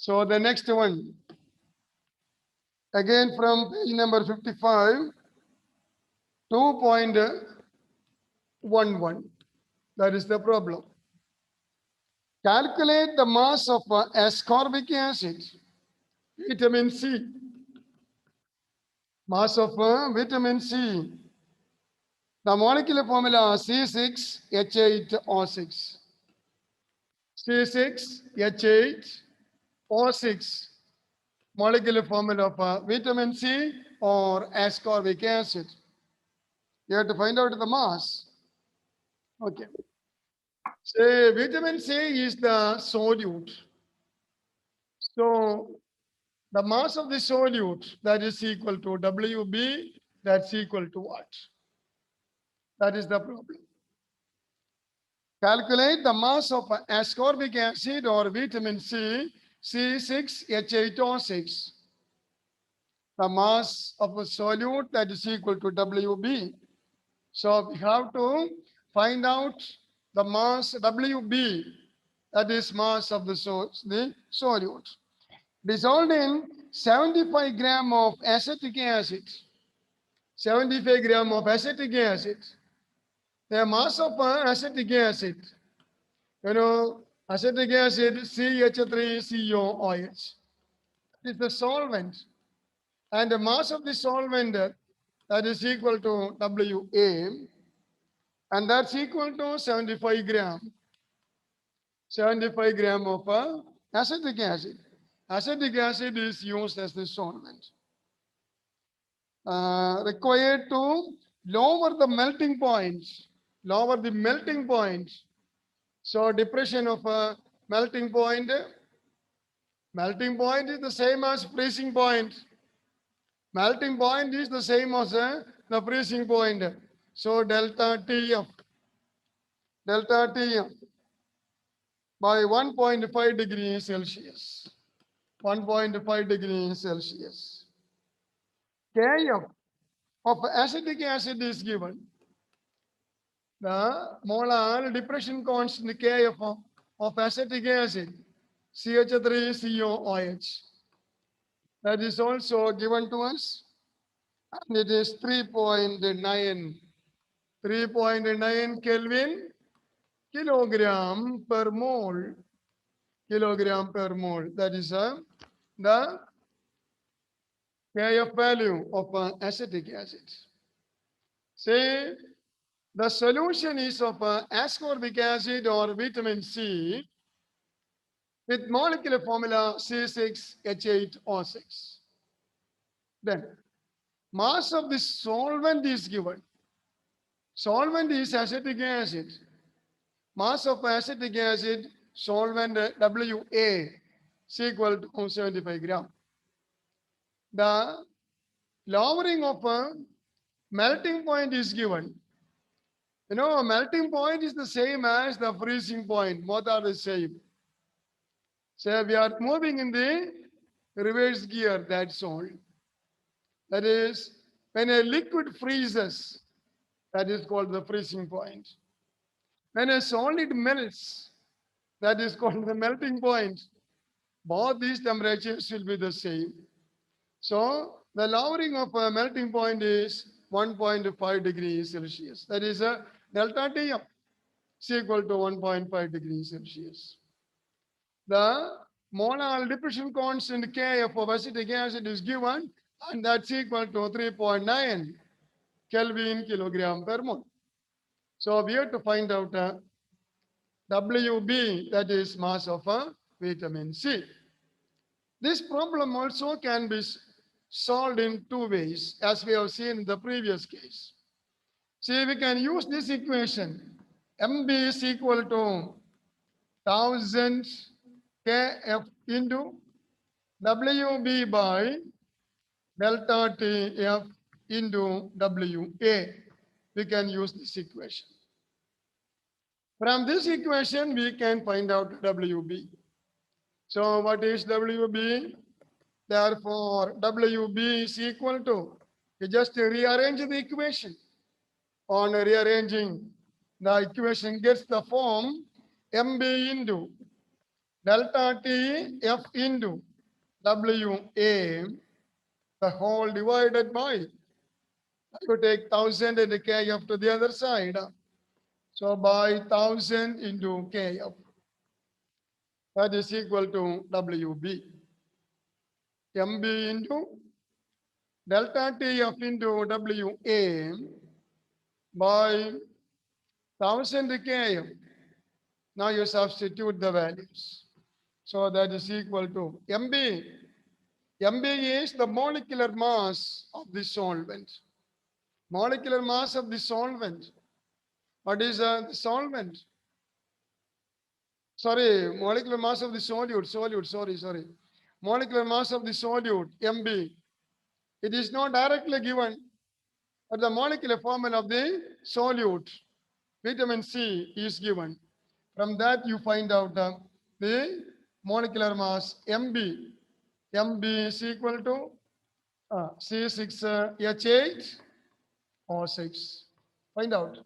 So the next one, again from page number 55, 2.11. That is the problem. Calculate the mass of ascorbic acid, vitamin C. Mass of vitamin C. The molecular formula C6H8O6. C6H8O6. Molecular formula of vitamin C or ascorbic acid. You have to find out the mass. Okay. Say vitamin C is the solute. So the mass of the solute, that is equal to WB, that's equal to what? That is the problem. Calculate the mass of ascorbic acid or vitamin C, C6H8O6. The mass of a solute, that is equal to WB. So we have to find out the mass WB, that is mass of the solute. Dissolved in 75 gram of acetic acid. 75 gram of acetic acid. The mass of acetic acid, acetic acid CH3COOH. It is the solvent. And the mass of the solvent, that is equal to WA. And that's equal to 75 gram. 75 gram of acetic acid. Acetic acid is used as the solvent. Required to lower the melting point. Lower the melting point. So depression of melting point. Melting point is the same as freezing point. Melting point is the same as the freezing point. So delta TF. Delta TF by 1.5 degrees Celsius. 1.5 degrees Celsius. Kf of acetic acid is given. The molar depression constant Kf of acetic acid, CH3COOH. That is also given to us. And it is 3.9. 3.9 Kelvin kilogram per mole. Kilogram per mole. That is the Kf value of acetic acid. Say the solution is of ascorbic acid or vitamin C with molecular formula C6H8O6. Then mass of the solvent is given. Solvent is acetic acid. Mass of acetic acid solvent WA is equal to 75 gram. The lowering of melting point is given. Melting point is the same as the freezing point. Both are the same. So we are moving in the reverse gear, that's all. That is, when a liquid freezes, that is called the freezing point. When a solid melts, that is called the melting point. Both these temperatures will be the same. So the lowering of a melting point is 1.5 degrees Celsius. That is a delta Tm is equal to 1.5 degrees Celsius. The molar depression constant Kf of acetic acid is given, and that's equal to 3.9 Kelvin kilogram per mole. So we have to find out WB, that is mass of vitamin C. This problem also can be solved in two ways, as we have seen in the previous case. See, we can use this equation. MB is equal to 1000 Kf into WB by delta Tf into WA. We can use this equation. From this equation, we can find out WB. So what is WB? Therefore, WB is equal to, you just rearrange the equation. On rearranging, the equation gets the form MB into delta T F into WA, the whole divided by, you take 1000 and KF to the other side. So by 1000 into KF, that is equal to WB. MB into delta TF into WA by 1000 KF. Now you substitute the values. So that is equal to MB. MB is the molecular mass of the solvent. Molecular mass of the solvent. What is the solvent? Sorry, molecular mass of the solute. Sorry. Molecular mass of the solute, MB. It is not directly given, but the molecular formula of the solute, vitamin C, is given. From that, you find out the molecular mass MB. MB is equal to C6H8 O6. Find out.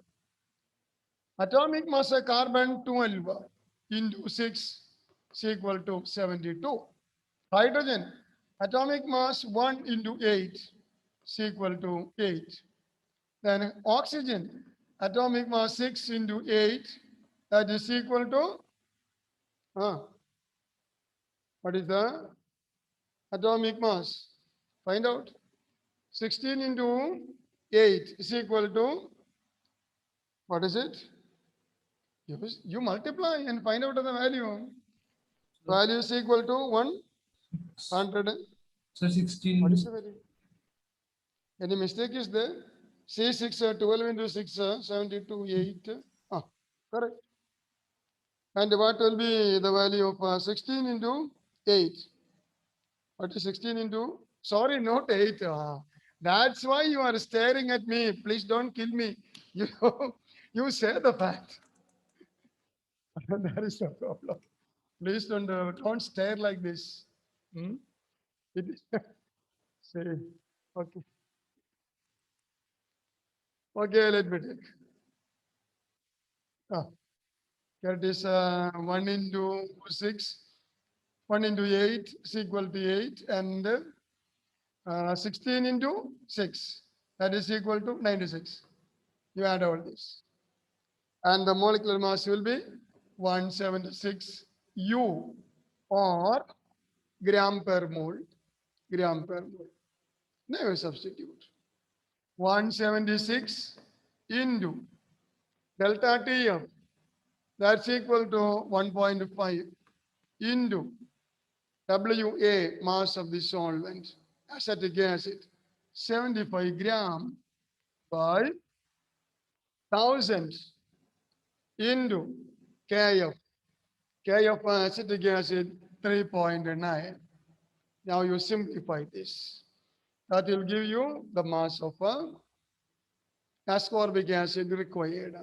Atomic mass of carbon 12 into 6 is equal to 72. Hydrogen, atomic mass 1 into 8 is equal to 8. Then oxygen, atomic mass 6 into 8, that is equal to, what is the atomic mass? Find out. 16 into 8 is equal to, what is it? You multiply and find out the value. Value is equal to 100. So 16. What is the value? Any mistake is there? C6, 12 into 6, 72, 8. Correct. And what will be the value of 16 into 8? What is 16 into? Sorry, not 8. That's why you are staring at me. Please don't kill me. You, you say the fact. That is the problem. Please don't stare like this. Hmm? It is, say, okay. Okay, let me take. That is 1 into 6. 1 into 8 is equal to 8. And 16 into 6. That is equal to 96. You add all this. And the molecular mass will be 176 U or gram per mole. Gram per mole. Never substitute. 176 into delta TF. That's equal to 1.5 into WA, mass of the solvent, acetic acid, 75 gram by 1000 into KF. KF acetic acid 3.9. Now you simplify this. That will give you the mass of ascorbic acid required.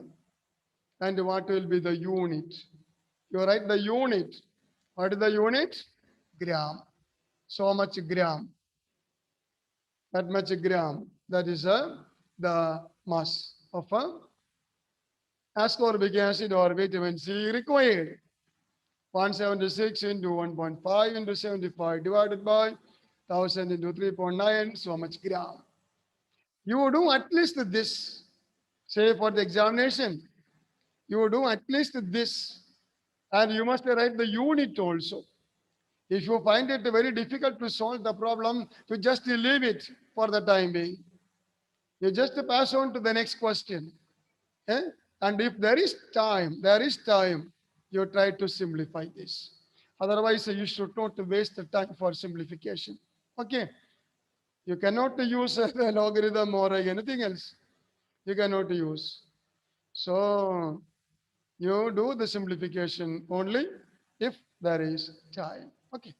And what will be the unit? You write the unit. What is the unit? Gram. So much gram. That much gram. That is the mass of ascorbic acid or vitamin C required. 176 into 1.5 into 75 divided by 1000 into 3.9, so much gram. You do at least this. Say for the examination, you do at least this. And you must write the unit also. If you find it very difficult to solve the problem, you just leave it for the time being. You just pass on to the next question. Eh? And if there is time, you try to simplify this. Otherwise, you should not waste the time for simplification. Okay. You cannot use the logarithm or anything else. You cannot use. So you do the simplification only if there is time. Okay.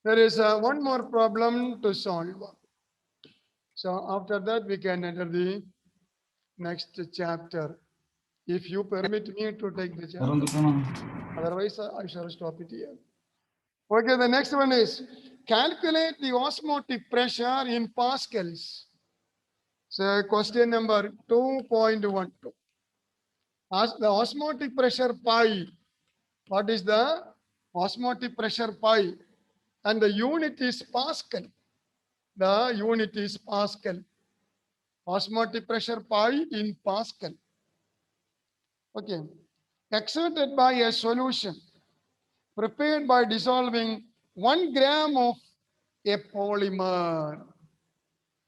There is one more problem to solve. So after that, we can enter the next chapter. If you permit me to take the chapter. Otherwise, I shall stop it here. Okay, the next one is calculate the osmotic pressure in Pascals. So question number 2.12. Ask the osmotic pressure pi. What is the osmotic pressure pi, and the unit is Pascal. The unit is Pascal. Osmotic pressure pi in Pascal. Okay. Exerted by a solution prepared by dissolving 1 gram of a polymer.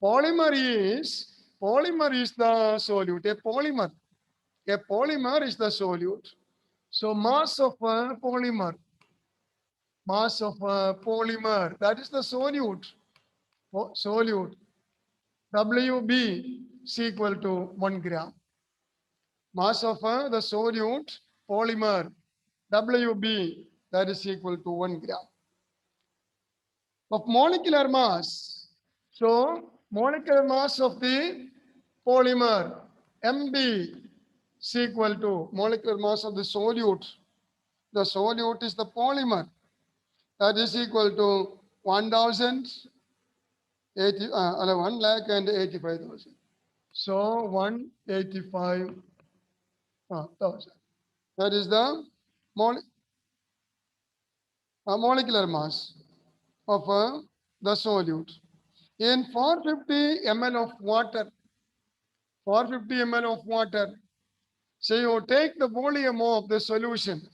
Polymer is the solute. A polymer is the solute. So mass of a polymer, that is the solute. Solute. WB is equal to 1 gram. Mass of the solute polymer, WB, that is equal to 1 gram. Of molecular mass. So molecular mass of the polymer, MB, is equal to molecular mass of the solute. The solute is the polymer. That is equal to 1,85,000. So 185,000. That is the molecular mass of the solute. In 450 ml of water, 450 ml of water, so you take the volume of the solution.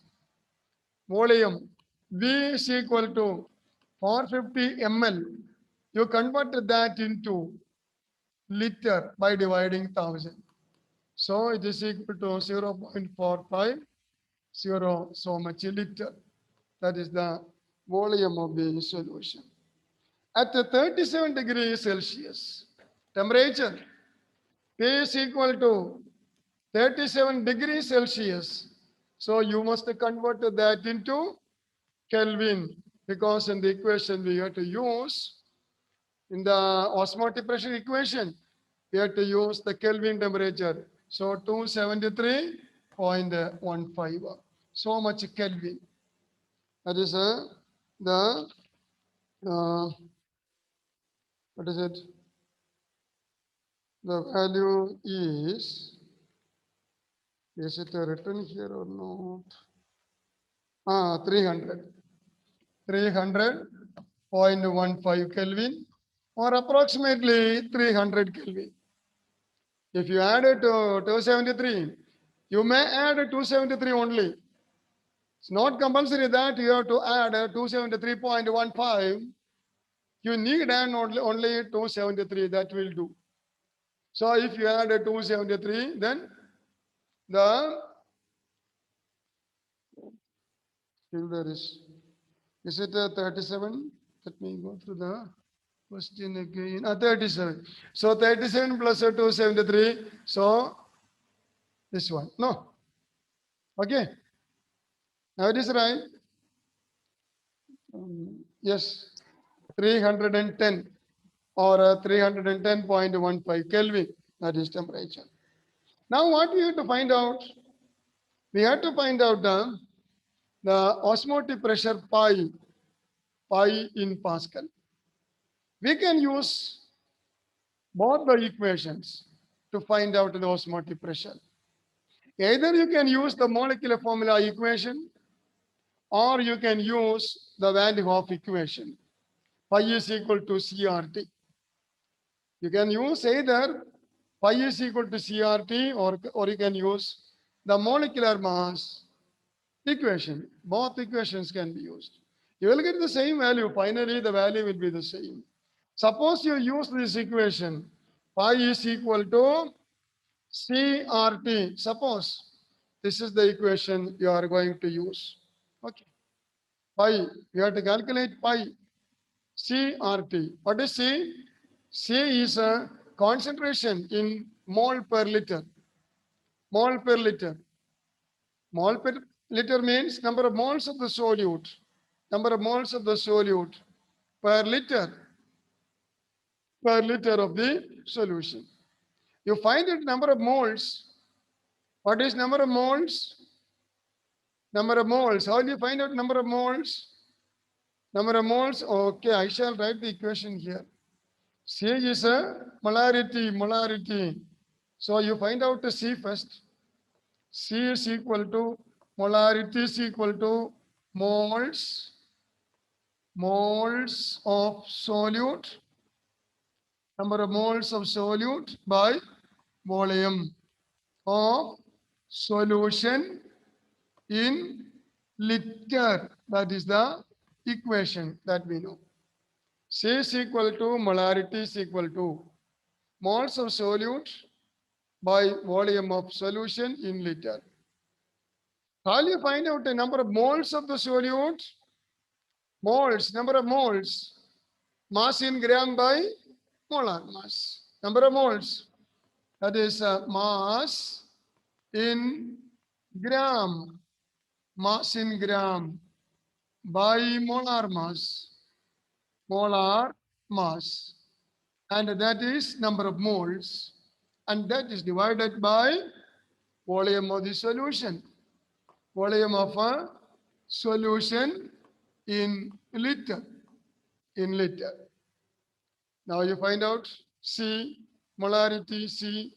Volume V is equal to 450 ml. You convert that into liter by dividing 1000. So it is equal to 0.450 so much liter. That is the volume of the solution. At 37 degrees Celsius, temperature P is equal to 37 degrees Celsius. So you must convert that into Kelvin, because in the equation we have to use, in the osmotic pressure equation, we have to use the Kelvin temperature. So 273.15. So much Kelvin. That is the what is it? The value is it written here or not? 300. 300.15 Kelvin, or approximately 300 Kelvin. If you add it to 273, you may add 273 only. It's not compulsory that you have to add 273.15. You need only 273, that will do. So if you add 273, then the still there is it 37? Let me go through the question again. 37. So 37 plus 273. So this one. No. Okay. Now it is right. Yes. 310 or 310.15 Kelvin. That is temperature. Now what we have to find out? We have to find out the osmotic pressure pi in Pascal. We can use both the equations to find out the osmotic pressure. Either you can use the molecular formula equation, or you can use the Van de Hoff equation. Pi is equal to CRT. You can use either pi is equal to CRT, or you can use the molecular mass equation. Both equations can be used. You will get the same value. Finally, the value will be the same. Suppose you use this equation, pi is equal to CRT. Suppose this is the equation you are going to use. Okay. Pi, you have to calculate pi, CRT. What is C? C is a concentration in mole per liter. Mole per liter. Mole per liter means number of moles of the solute. Number of moles of the solute per liter of the solution. You find it number of moles. What is number of moles? Number of moles. How do you find out number of moles? Number of moles. Okay, I shall write the equation here. C is a molarity. So you find out the C first. C is equal to, molarity is equal to moles of solute, number of moles of solute by volume of solution in liter. That is the equation that we know. C is equal to molarity is equal to moles of solute by volume of solution in liter. How do you find out the number of moles of the solute? Moles, number of moles, mass in gram by molar mass. Number of moles, that is mass in gram, mass in gram by molar mass. And that is number of moles. And that is divided by volume of the solution. Volume of a solution in liter. In liter. Now you find out C, molarity C,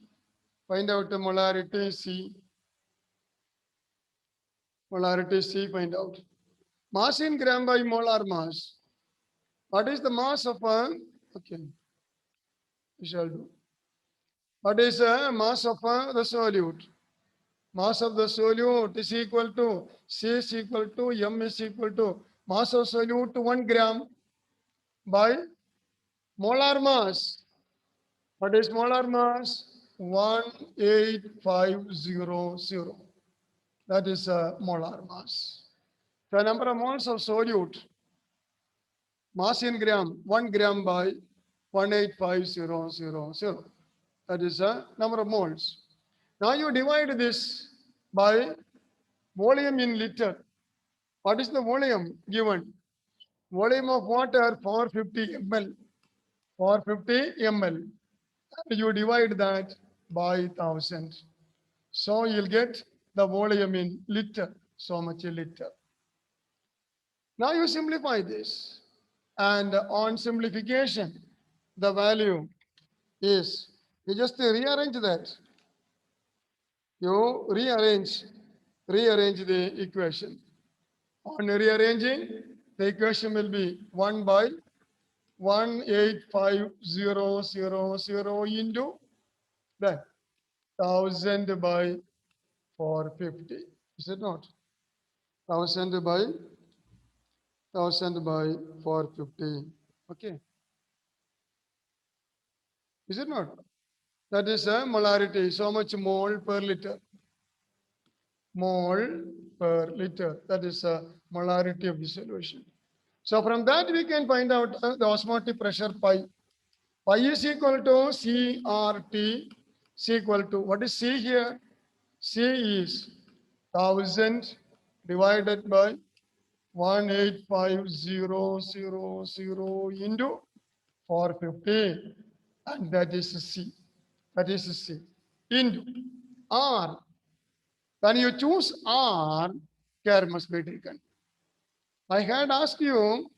find out the molarity C. Molarity C, find out. Mass in gram by molar mass. What is the mass of a, okay, we shall do. What is the mass of the solute? Mass of the solute is equal to C is equal to M is equal to mass of solute 1 gram by molar mass. What is molar mass? 18500. That is molar mass. The number of moles of solute, mass in gram, 1 gram by 185,000. That is the number of moles. Now you divide this by volume in liter. What is the volume given? Volume of water 450 ml. 450 ml. You divide that by 1000. So you'll get the volume in liter. So much a liter. Now you simplify this. And on simplification, the value is, you just rearrange that. You rearrange the equation. On rearranging, the equation will be 1 by 185,000 into that 1000 by 450. Is it not? 1000 by 450. Okay. Is it not? That is a molarity. So much mole per liter. Mole per liter. That is a molarity of the solution. So from that we can find out the osmotic pressure pi. Pi is equal to CRT. C equal to, what is C here? C is 1000 divided by 185,000 into 450. And that is C. That is C. Into R. When you choose R, care must be taken. I had asked you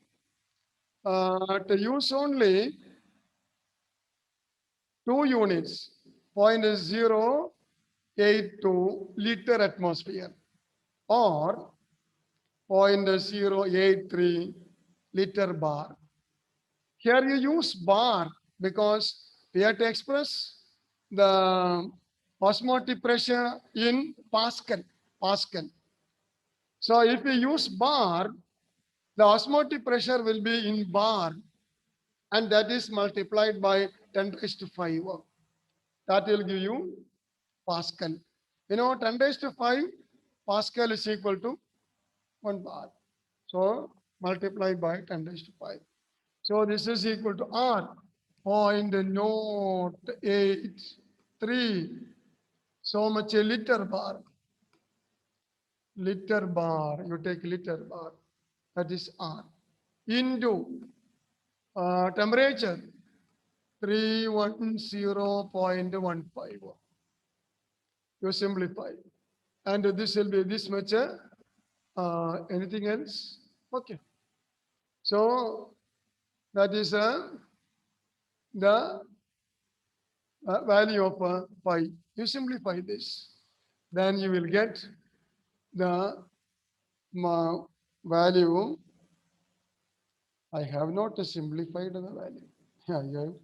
to use only 2 units, 0.082 liter atmosphere or 0.083 liter bar. Here you use bar because we have to express the osmotic pressure in Pascal. So if we use bar, the osmotic pressure will be in bar, and that is multiplied by 10 raised to 5. That will give you Pascal. You know, 10 raised to 5 Pascal is equal to 1 bar. So multiply by 10 raised to 5. So this is equal to R, 0.083. So much a liter bar. Liter bar, you take liter bar, that is R, into temperature 310.15. You simplify. And this will be this much. Anything else? Okay. So that is the value of pi. You simplify this. Then you will get the value. I have not simplified the value. Yeah, I have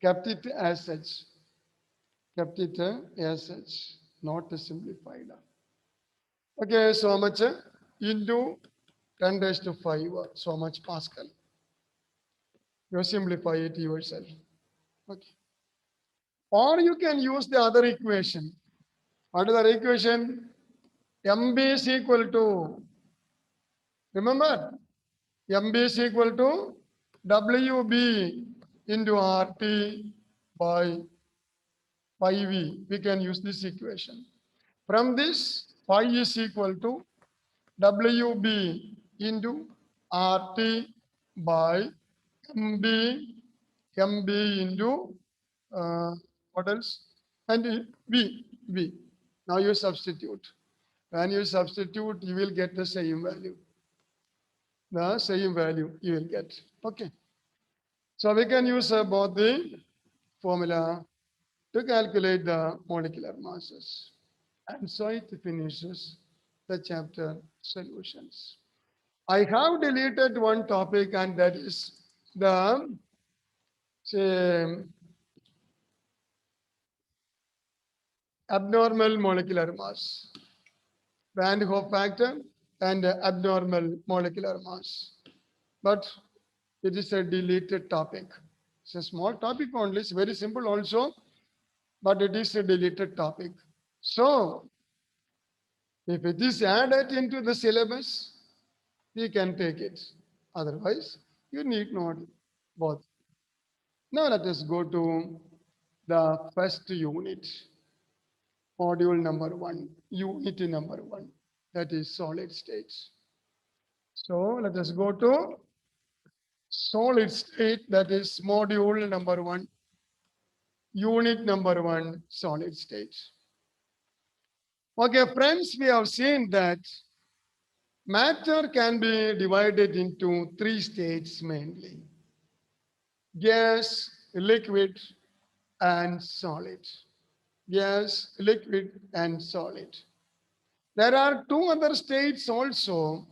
kept it as such. Kept it as such, not simplified. Okay, so much into 10 raised to 5, so much Pascal. You simplify it yourself. Okay. Or you can use the other equation. What is the equation? MB is equal to, remember, MB is equal to WB into RT by pi V. We can use this equation. From this, pi is equal to WB into RT by MB into what else? And V. Now you substitute. When you substitute, you will get the same value. The same value you will get. Okay. So we can use both the formula to calculate the molecular masses. And so it finishes the chapter solutions. I have deleted one topic, and that is the say, abnormal molecular mass, Van Hoff factor, and abnormal molecular mass. But it is a deleted topic. It's a small topic only. It's very simple also, but it is a deleted topic. So if it is added into the syllabus, we can take it. Otherwise, you need not bother. Now let us go to the first unit, module number 1, unit number 1, that is solid states. So let us go to solid state, that is module number 1, unit number 1, solid state. Okay, friends, we have seen that matter can be divided into 3 states mainly: gas, liquid, and solid. Gas, liquid, and solid. There are 2 other states also.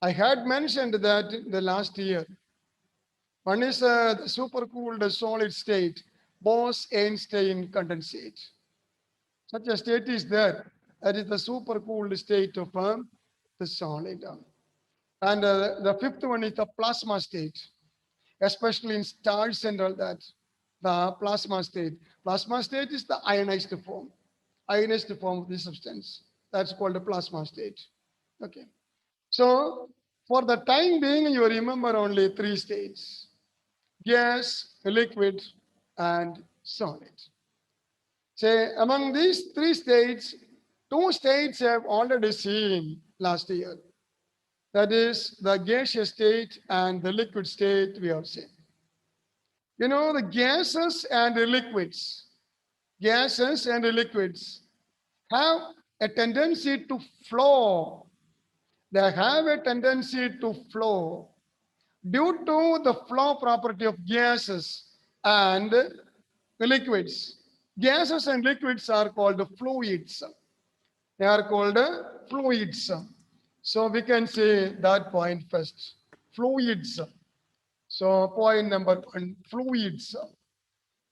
I had mentioned that in the last year. One is the supercooled solid state, Bose-Einstein condensate. Such a state is there. That is the supercooled state of the solid. And the fifth one is the plasma state, especially in stars and all that. The plasma state. Plasma state is the ionized form of the substance. That's called the plasma state. Okay. So for the time being, you remember only 3 states: gas, liquid, and solid. Say among these 3 states, 2 states have already seen last year. That is the gaseous state and the liquid state we have seen. You know, the gases and the liquids have a tendency to flow. They have a tendency to flow due to the flow property of gases and liquids. Gases and liquids are called fluids. They are called fluids. So we can say that point first. Fluids. So point number 1, fluids.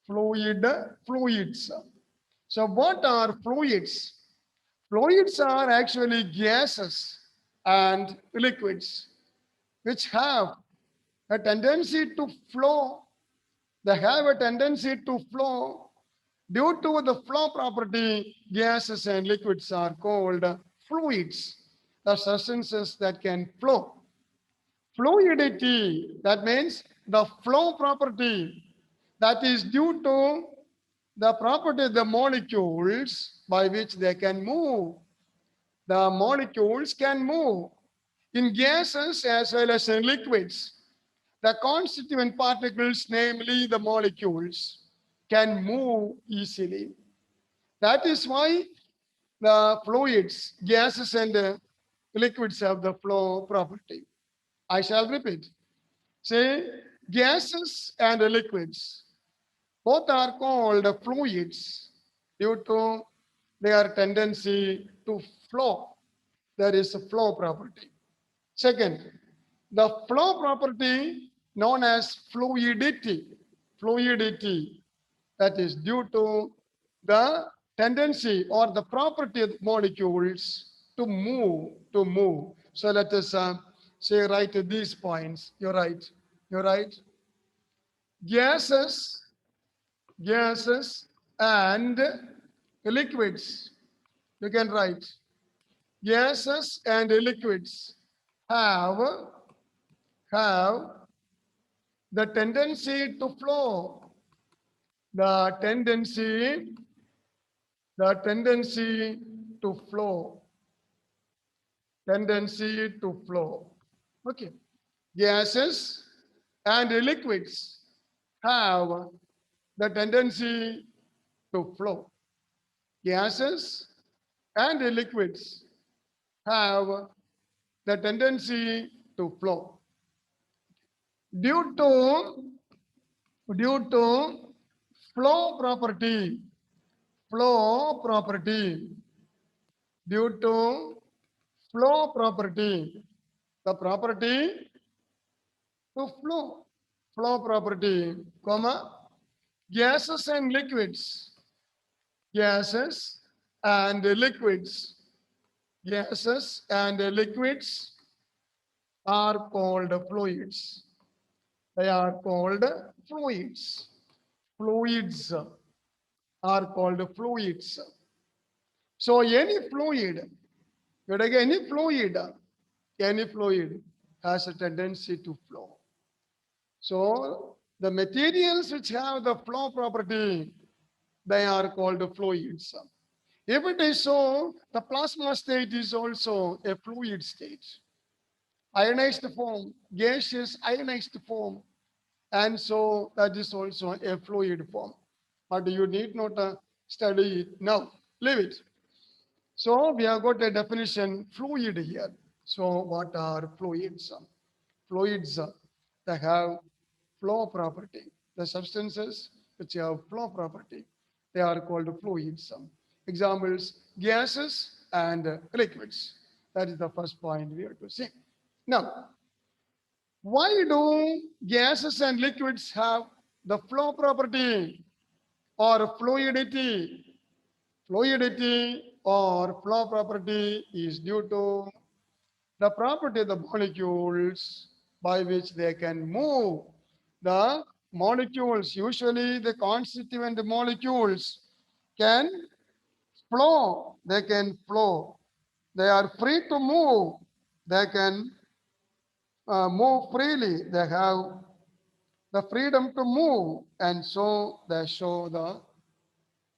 Fluids. So what are fluids? Fluids are actually gases and liquids which have a tendency to flow. They have a tendency to flow. Due to the flow property, gases and liquids are called fluids, the substances that can flow. Fluidity, that means the flow property, that is due to the property of the molecules by which they can move. The molecules can move in gases as well as in liquids. The constituent particles, namely the molecules, can move easily. That is why the fluids, gases and liquids have the flow property. I shall repeat. Say gases and liquids, both are called fluids due to their tendency to flow. There is a flow property. Second, the flow property known as fluidity. Fluidity, that is due to the tendency or the property of molecules to move, to move. So let us say write these points. You're right. You're right. Gases, gases and liquids. You can write gases and liquids have have the tendency to flow, the tendency, the tendency to flow, tendency to flow. Okay. Gases and liquids have the tendency to flow. Gases and liquids have the tendency to flow. Due to flow property, flow property, due to flow property, the property to flow, flow property, comma, gases and liquids, gases and liquids, gases and liquids are called fluids. They are called fluids. Fluids are called fluids. So any fluid, any fluid has a tendency to flow. So the materials which have the flow property, they are called fluids. If it is so, the plasma state is also a fluid state. Ionized form, gaseous ionized form, and so that is also a fluid form. But you need not study it now. Leave it. So we have got a definition fluid here. So what are fluids? Fluids they have flow property. The substances which have flow property, they are called fluids. Examples, gases and liquids. That is the first point we have to see. Now, why do gases and liquids have the flow property or fluidity? Fluidity or flow property is due to the property of the molecules by which they can move. The molecules, usually the constituent molecules, can flow. They can flow. They are free to move. They can move freely. They have the freedom to move, and so they show the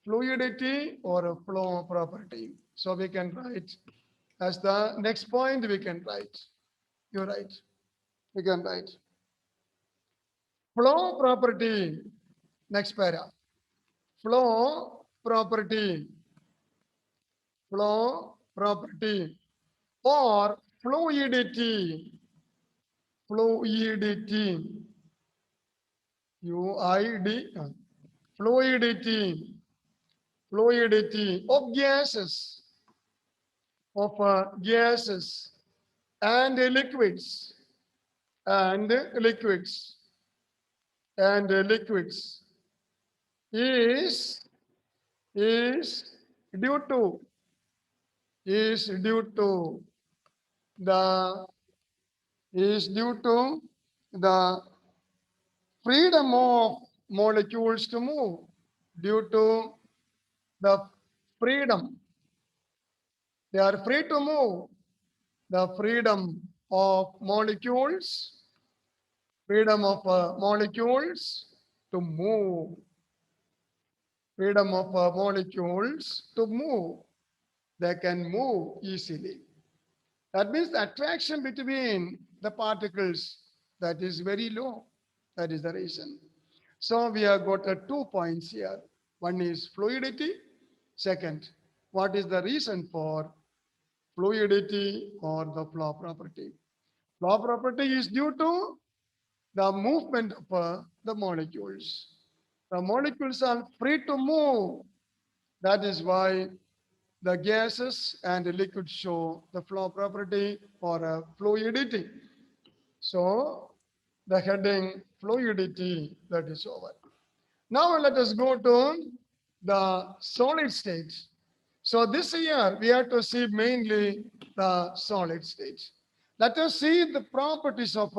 fluidity or a flow property. So we can write as the next point, we can write. You're right. We can write flow property. Next para. Flow property. Flow property or fluidity. Fluidity. UID. Fluidity. Fluidity of gases. Of gases and liquids. And liquids. And liquids is due to the due to the freedom of molecules to move, due to the freedom, they are free to move, the freedom of molecules, freedom of molecules to move, freedom of molecules to move. They can move easily. That means the attraction between the particles, that is very low. That is the reason. So we have got 2 points here. One is fluidity. Second, what is the reason for fluidity or the flow property? Flow property is due to the movement of the molecules. The molecules are free to move. That is why the gases and the liquid show the flow property or fluidity. So the heading fluidity, that is over. Now let us go to the solid state. So this year we have to see mainly the solid state. Let us see the properties of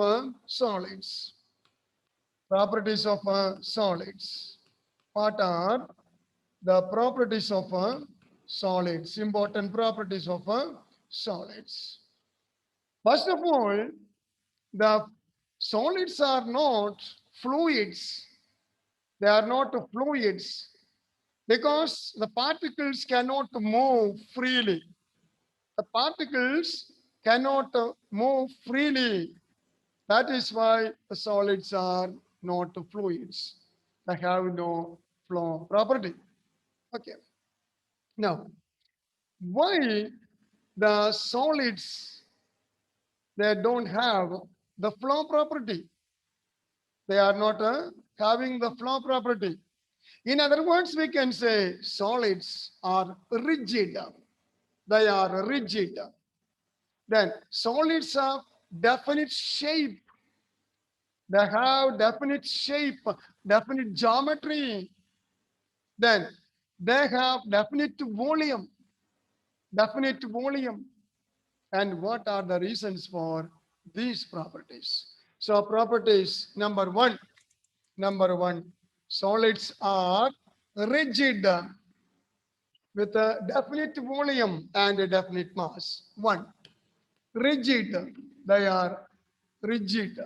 solids. Properties of solids. What are the properties of solids? Important properties of solids. First of all, the solids are not fluids. They are not fluids because the particles cannot move freely. The particles cannot move freely. That is why the solids are not fluids. They have no flow property. Okay. Now, why the solids they don't have the flow property? They are not having the flow property. In other words, we can say solids are rigid. They are rigid. Then solids have definite shape. They have definite shape, definite geometry. Then they have definite volume, definite volume. And what are the reasons for these properties? So properties number one, solids are rigid with a definite volume and a definite mass. One, rigid, they are rigid.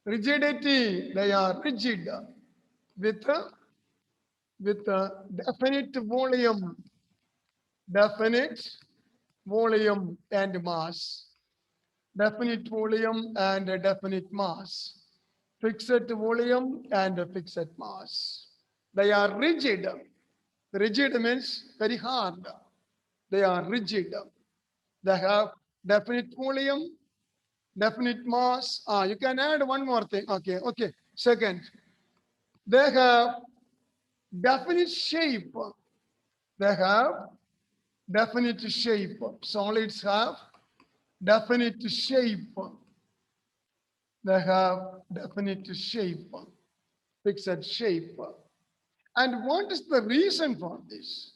Rigidity, they are rigid with a definite volume and mass. Definite volume and a definite mass. Fixed volume and a fixed mass. They are rigid. Rigid means very hard. They are rigid. They have definite volume, definite mass. You can add one more thing. Okay. Second, they have definite shape. They have definite shape. Solids have definite shape. They have definite shape, fixed shape. And what is the reason for this?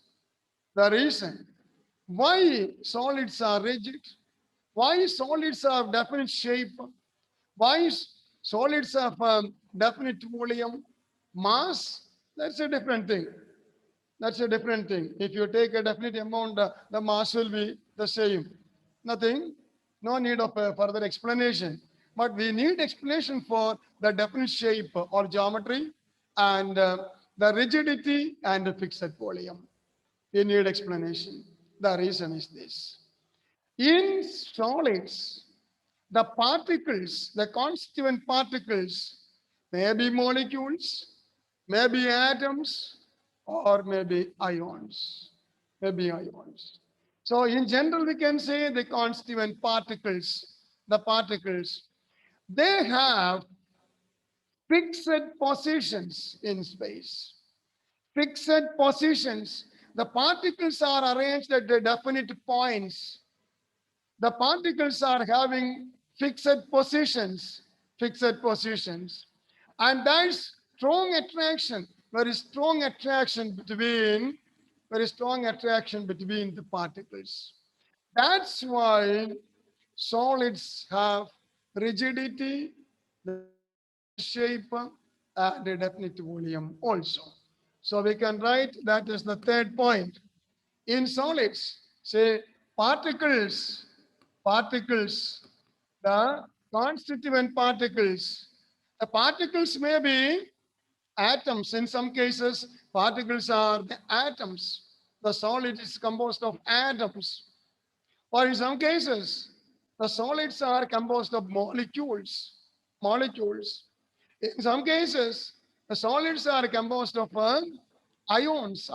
The reason why solids are rigid, why solids have definite shape, why solids have definite volume, mass, that's a different thing. That's a different thing. If you take a definite amount, the mass will be the same. Nothing, no need of further explanation. But we need explanation for the definite shape or geometry and the rigidity and the fixed volume. We need explanation. The reason is this. In solids, the particles, the constituent particles, may be molecules, maybe atoms, or maybe ions. Maybe ions. So in general, we can say the constituent particles, the particles, they have fixed positions in space. Fixed positions. The particles are arranged at the definite points. The particles are having fixed positions, and there's strong attraction, very strong attraction between the particles. That's why solids have rigidity, they have definite shape, and a definite volume also. So we can write that is the third point. In solids, say particles, the constituent particles. The particles may be atoms. In some cases, particles are the atoms. The solid is composed of atoms. Or in some cases, the solids are composed of molecules. Molecules. In some cases, the solids are composed of ions.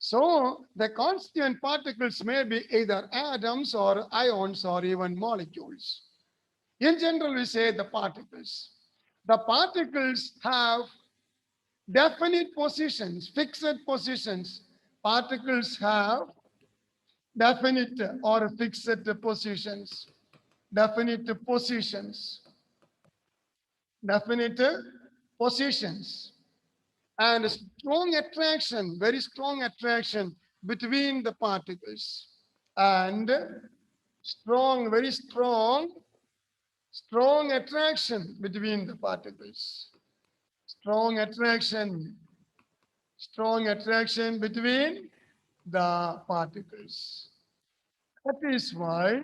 So the constituent particles may be either atoms or ions or even molecules. In general, we say the particles. The particles have definite positions, fixed positions. particles have definite or fixed positions. Definite positions. Definite positions. And strong attraction, very strong attraction between the particles. And strong, very strong, strong attraction between the particles. Strong attraction, strong attraction between the particles. That is why,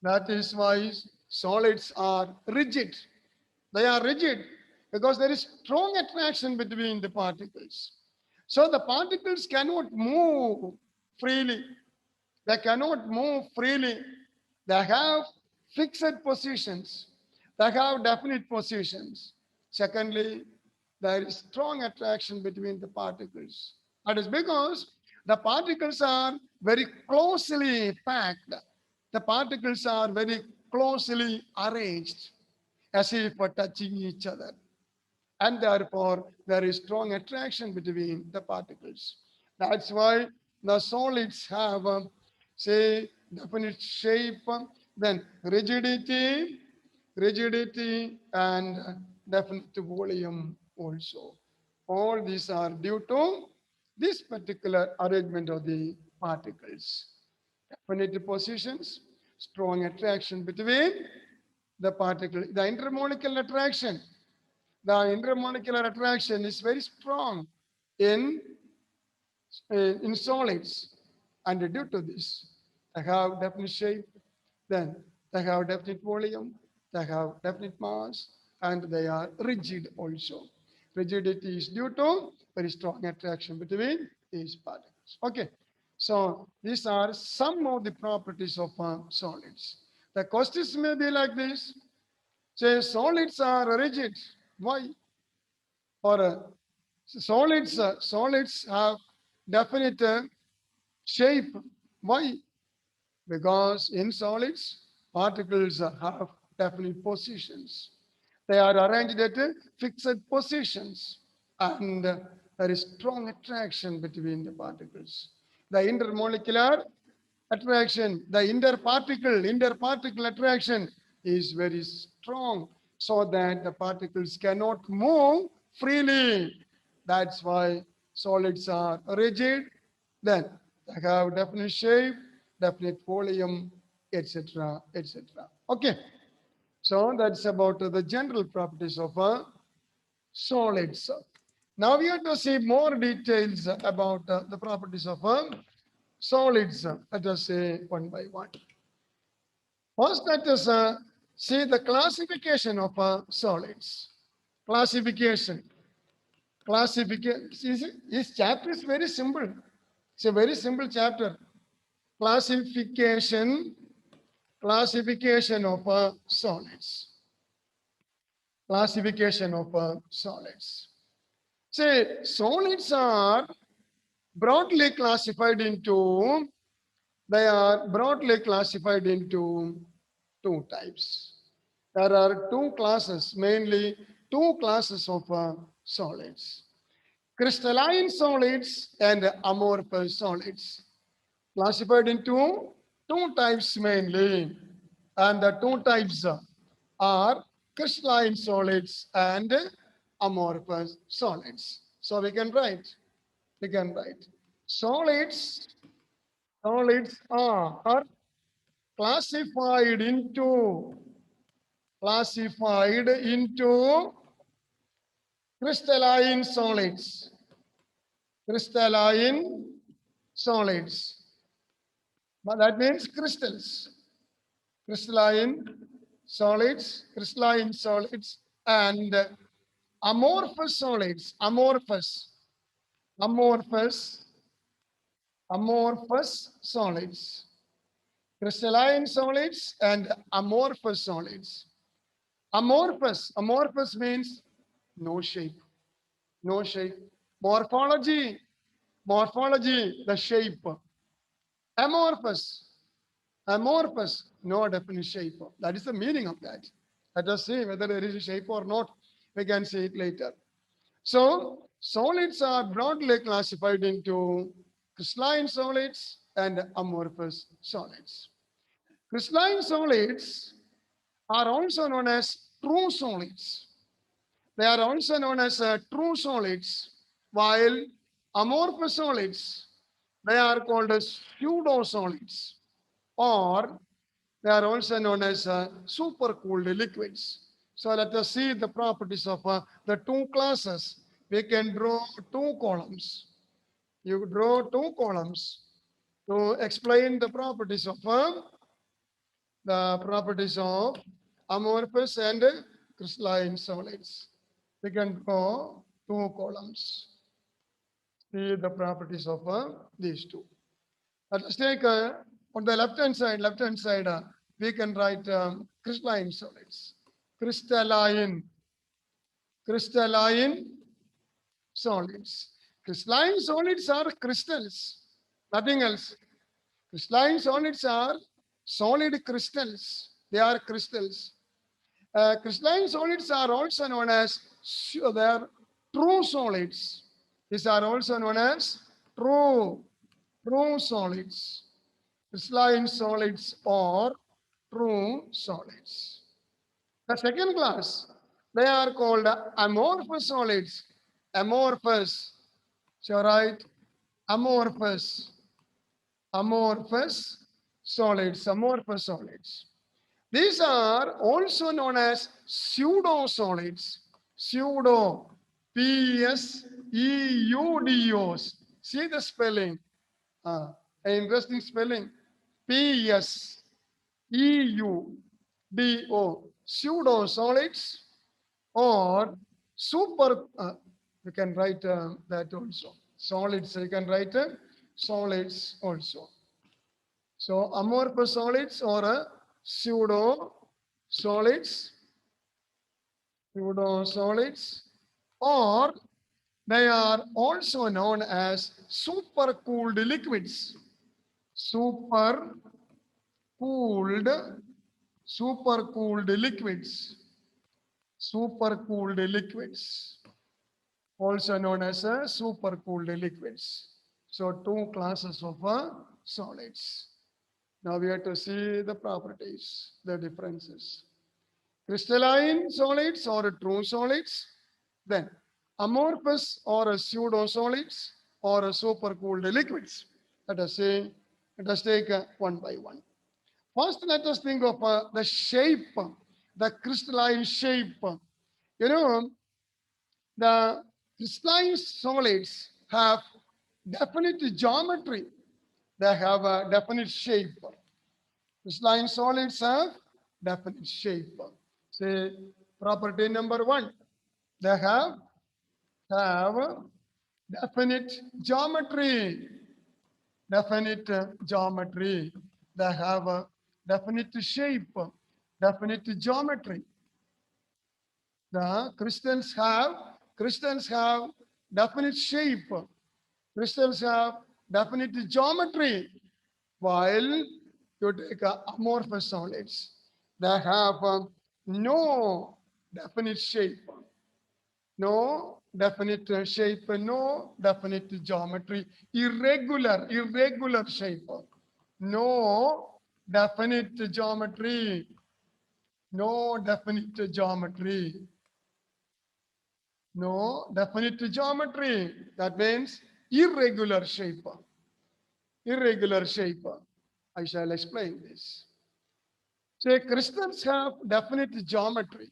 that is why solids are rigid. They are rigid because there is strong attraction between the particles. So the particles cannot move freely. They cannot move freely. They have fixed positions. They have definite positions. Secondly, there is strong attraction between the particles. That is because the particles are very closely packed. The particles are very closely arranged as if touching each other. And therefore, there is strong attraction between the particles. That's why the solids have, say, definite shape, then rigidity, rigidity, and definite volume also. All these are due to this particular arrangement of the particles. Definite positions, strong attraction between the particle, the intermolecular attraction. The intermolecular attraction is very strong in, in solids. And due to this, they have definite shape, then they have definite volume, they have definite mass, and they are rigid also. Rigidity is due to very strong attraction between these particles. Okay, so these are some of the properties of solids. The questions may be like this. Say solids are rigid. Why? Or solids have definite shape. Why? Because in solids, particles have definite positions. They are arranged at fixed positions, and there is strong attraction between the particles. The intermolecular attraction, the interparticle attraction is very strong, so that the particles cannot move freely. That's why solids are rigid. Then they have definite shape, definite volume, etc., etc. Okay. So that's about the general properties of solids. Now we have to see more details about the properties of solids. Let us say one by one. First, let us see the classification of solids. Classification. Classification. This chapter is very simple. It's a very simple chapter. Classification. Classification of solids. Classification of solids. Say, solids are broadly classified into, they are broadly classified into two types. There are two classes, mainly two classes of solids. Crystalline solids and amorphous solids. Classified into two types mainly. And the two types are crystalline solids and amorphous solids. So we can write, solids, solids are classified into crystalline solids. Crystalline solids. But that means crystals. Crystalline solids, and amorphous solids, amorphous solids, crystalline solids and amorphous solids. Amorphous means no shape, no shape. Morphology, the shape. Amorphous, no definite shape. That is the meaning of that. Let us see whether there is a shape or not. We can see it later. So, Solids are broadly classified into crystalline solids and amorphous solids. Crystalline solids are also known as true solids. They are also known as true solids, while amorphous solids, they are called as pseudo solids, or they are also known as supercooled liquids. So let us see the properties of the two classes. We can draw two columns. You draw two columns to explain the properties of amorphous and crystalline solids. We can draw two columns. See the properties of these two. Let us take on the left hand side, we can write crystalline solids. Crystalline, crystalline solids. Crystalline solids are crystals, nothing else. Crystalline solids are solid crystals. They are crystals. Crystalline solids are also known as they are true solids. These are also known as true solids. Crystalline solids or true solids. The second class, they are called amorphous solids. Amorphous. So write amorphous. Amorphous solids. Amorphous solids. These are also known as pseudo solids. Pseudo. P-S-E-U-D-O-S. See the spelling. Interesting spelling. P-S-E-U-D-O. Pseudo solids or super. You can write that also. Solids. You can write solids also. So amorphous solids or pseudo solids, or they are also known as supercooled liquids. Supercooled liquids. Supercooled liquids. Also known as supercooled liquids. So two classes of solids. Now we have to see the properties, the differences. Crystalline solids or true solids, then amorphous or pseudo solids or supercooled liquids. Let us take one by one. First, let us think of the shape, the crystalline shape. You know, the crystalline solids have definite geometry. They have a definite shape. Crystalline solids have definite shape. Say property number one, they have definite geometry. Definite geometry. They have a definite shape, definite geometry. The crystals have definite shape. Crystals have definite geometry. While you take amorphous solids, they have no definite shape, no definite shape, no definite geometry, irregular shape, no definite geometry, no definite geometry, no definite geometry. That means irregular shape. Irregular shape. I shall explain this. So crystals have definite geometry,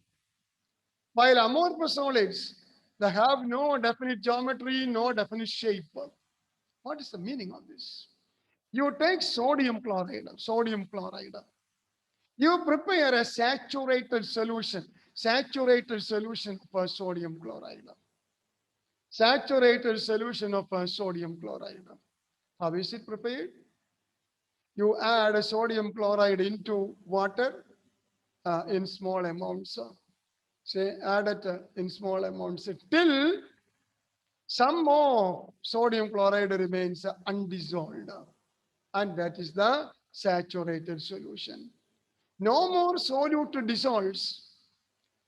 while amorphous solids, they have no definite geometry, no definite shape. What is the meaning of this? You take sodium chloride. You prepare a saturated solution for sodium chloride. Saturated solution of sodium chloride. How is it prepared? You add a sodium chloride into water in small amounts. Say add it in small amounts till some more sodium chloride remains undissolved. And that is the saturated solution. No more solute dissolves.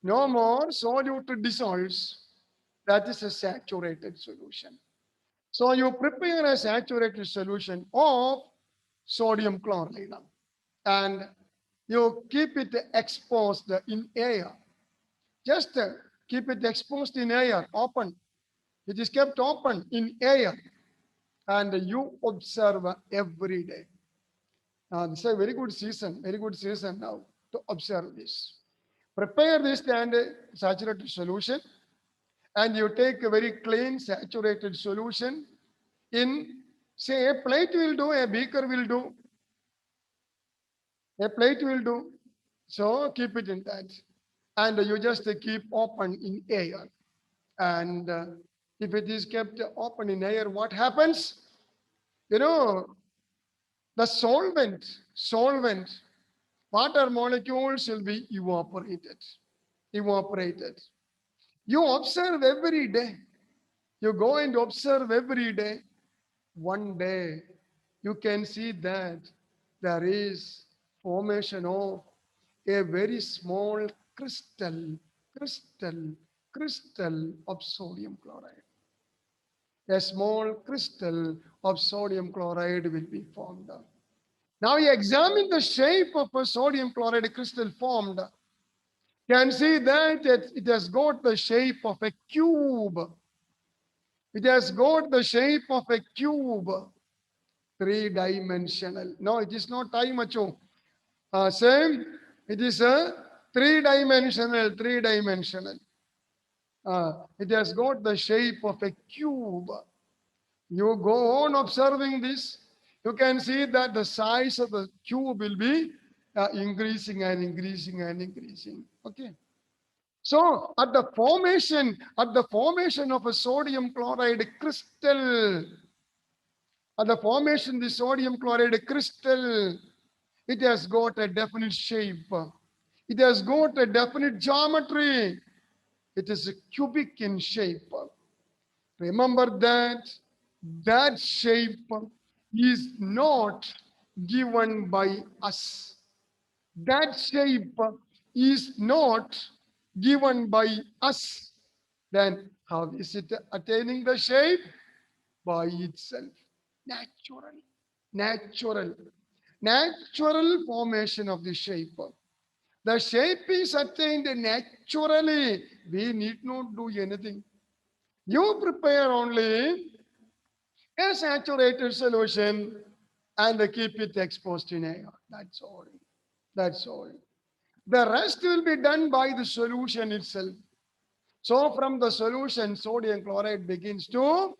No more solute dissolves. That is a saturated solution. So you prepare a saturated solution of sodium chloride and you keep it exposed in air. Just keep it exposed in air, open. It is kept open in air and you observe every day. This is a very good season now to observe this. Prepare this and saturated solution and you take a very clean saturated solution in, say, a plate will do, a beaker will do, a plate will do. So keep it in that. And you just keep open in air. And if it is kept open in air, what happens? You know, the solvent, water molecules will be evaporated. Evaporated. You observe every day. You go and observe every day. One day, you can see that there is formation of a very small crystal, crystal, crystal of sodium chloride. A small crystal of sodium chloride will be formed. Now you examine the shape of a sodium chloride crystal formed. You can see that it has got the shape of a cube. It has got the shape of a cube, three-dimensional. No, it is not time, macho. Same, it is a three-dimensional, three-dimensional. It has got the shape of a cube. You go on observing this, you can see that the size of the cube will be increasing and increasing and increasing. Okay. So at the formation of a sodium chloride crystal, at the formation of the sodium chloride crystal, it has got a definite shape. It has got a definite geometry. It is a cubic in shape. Remember that that shape is not given by us. That shape is not given by us. Then how is it attaining the shape? By itself. Naturally. Natural. Natural formation of the shape. The shape is attained naturally. We need not do anything. You prepare only a saturated solution and keep it exposed in air. That's all. That's all. The rest will be done by the solution itself. So from the solution, sodium chloride begins to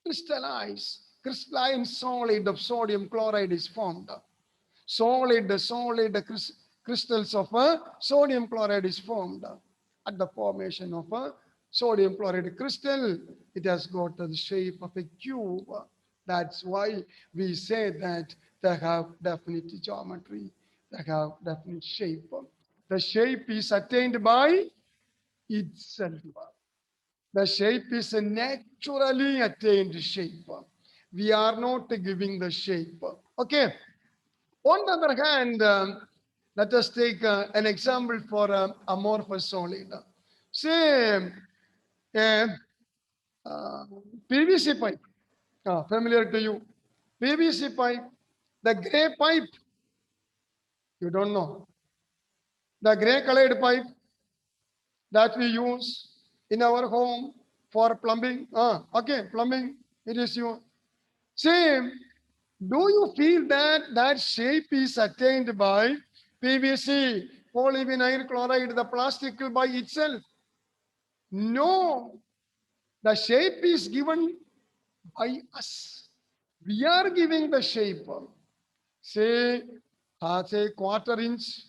crystallize. Crystalline solid of sodium chloride is formed. Solid crystals of sodium chloride is formed. At the formation of a sodium chloride crystal, it has got the shape of a cube. That's why we say that they have definite geometry, they have definite shape. The shape is attained by itself. The shape is a naturally attained shape. We are not giving the shape. Okay. On the other hand, let us take an example for amorphous solid. Say a uh, PVC pipe, familiar to you. PVC pipe, the gray pipe, you don't know. The gray colored pipe that we use in our home for plumbing. Okay, plumbing, it is you. Same. Do you feel that that shape is attained by PVC, polyvinyl chloride, the plastic by itself? No. The shape is given by us. We are giving the shape. Say, say quarter inch,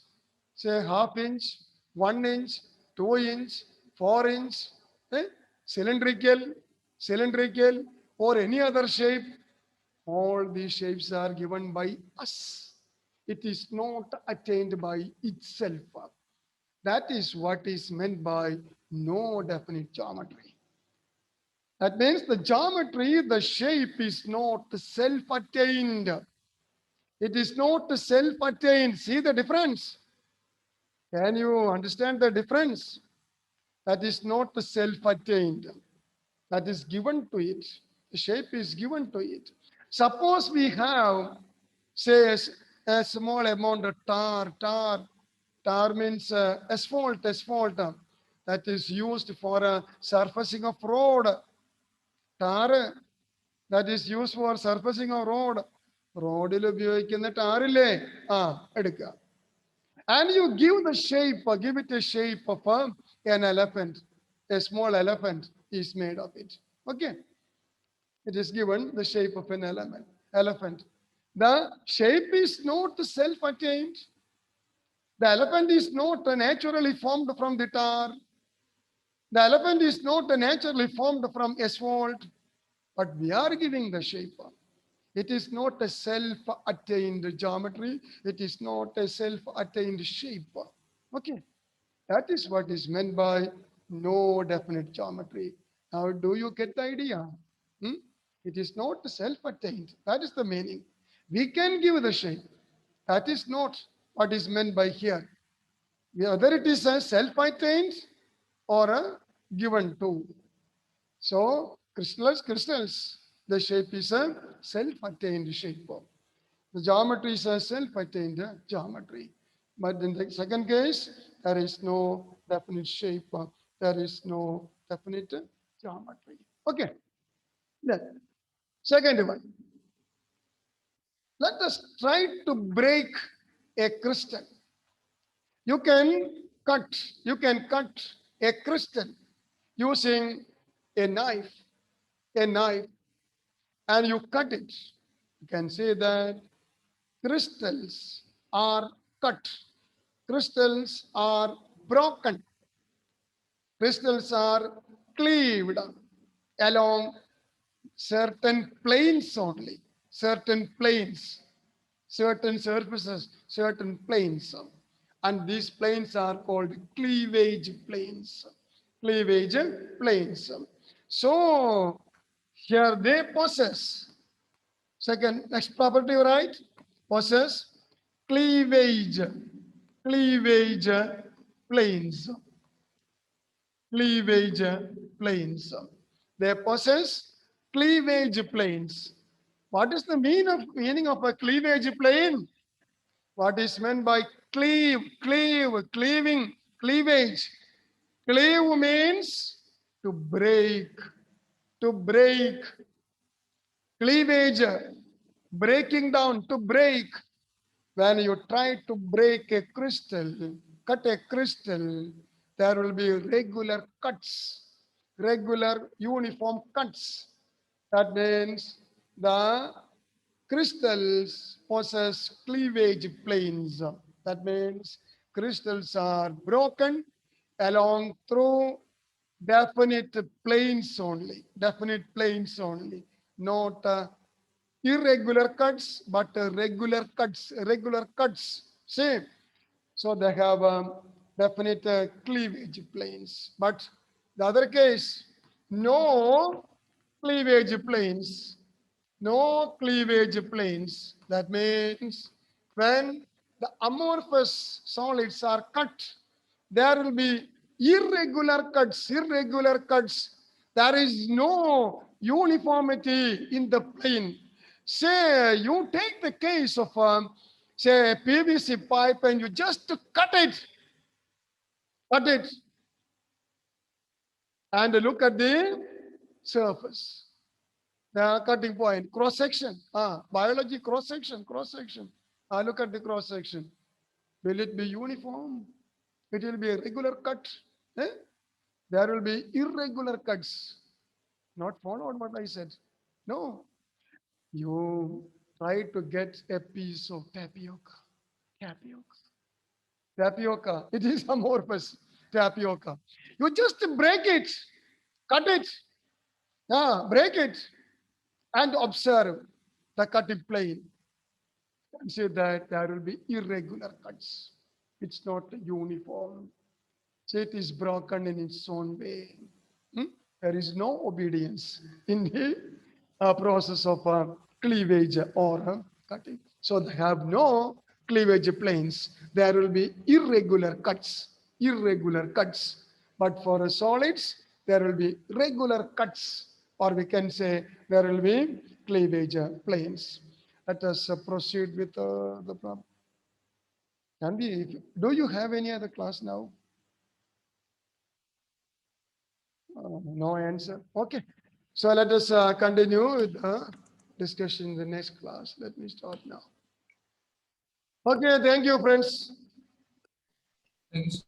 say half inch, 1 inch, 2 inch, 4 inch, eh? cylindrical, cylindrical, or any other shape. All these shapes are given by us. It is not attained by itself. That is what is meant by no definite geometry. That means the geometry, the shape is not self-attained. It is not self-attained. See the difference? Can you understand the difference? That is not self-attained. That is given to it. The shape is given to it. Suppose we have, say, a small amount of tar. Tar means asphalt. That is used for surfacing of road. Tar that is used for surfacing of road. റോഡിൽ ഉപയോഗിക്കുന്ന ടാറില്ലേ എടുക്കുക. And you give it a shape of an elephant. A small elephant is made of it. Okay. It is given the shape of an elephant. The shape is not self-attained. The elephant is not naturally formed from the tar. The elephant is not naturally formed from asphalt. But we are giving the shape. It is not a self-attained geometry. It is not a self-attained shape. Okay. That is what is meant by no definite geometry. Now, do you get the idea? Hmm? It is not self-attained. That is the meaning. We can give the shape. That is not what is meant by here. Whether it is a self-attained or a given to. So, crystals, the shape is a self-attained shape. The geometry is a self-attained geometry. But in the second case, there is no definite shape. There is no definite geometry. Okay. Then, second one. Let us try to break a crystal. You can cut a crystal using a knife, and you cut it. You can say that crystals are cut. Crystals are broken. Crystals are cleaved along certain planes only, certain planes, certain surfaces, certain planes. And these planes are called cleavage planes. Cleavage planes. So here they possess, second, next property, right? Possess cleavage planes. Cleavage planes. They possess cleavage planes. What is the meaning of a cleavage plane? What is meant by cleaving, cleavage? Cleave means to break, to break. Cleavage, breaking down, to break. When you try to break a crystal, cut a crystal, there will be regular cuts, regular uniform cuts. That means the crystals possess cleavage planes. That means crystals are broken along through definite planes only, not irregular cuts, but regular cuts. Same. So they have definite cleavage planes. But the other case, no cleavage planes. No cleavage planes. That means when the amorphous solids are cut, there will be irregular cuts, There is no uniformity in the plane. Say you take the case of say a PVC pipe and you just cut it, and look at the surface, the cutting point, cross section. Biology cross section. Look at the cross section. Will it be uniform? It will be a regular cut. Eh? There will be irregular cuts. Not followed what I said. No. You try to get a piece of tapioca. Tapioca. It is amorphous tapioca. You just break it, cut it, break it, and observe the cutting plane. And see that there will be irregular cuts. It's not uniform. So it is broken in its own way. There is no obedience in the process of cleavage or cutting. So they have no cleavage planes. There will be irregular cuts. But for solids, there will be regular cuts, or we can say there will be cleavage planes. Let us proceed with the problem. Can we, do you have any other class now? No answer. Okay. So let us continue with the discussion in the next class. Let me start now. Okay. Thank you, friends. Thank you.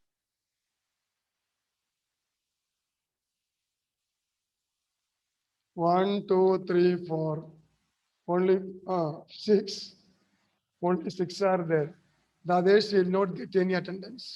One, two, three, four. Only six. Only six are there. The others will not get any attendance.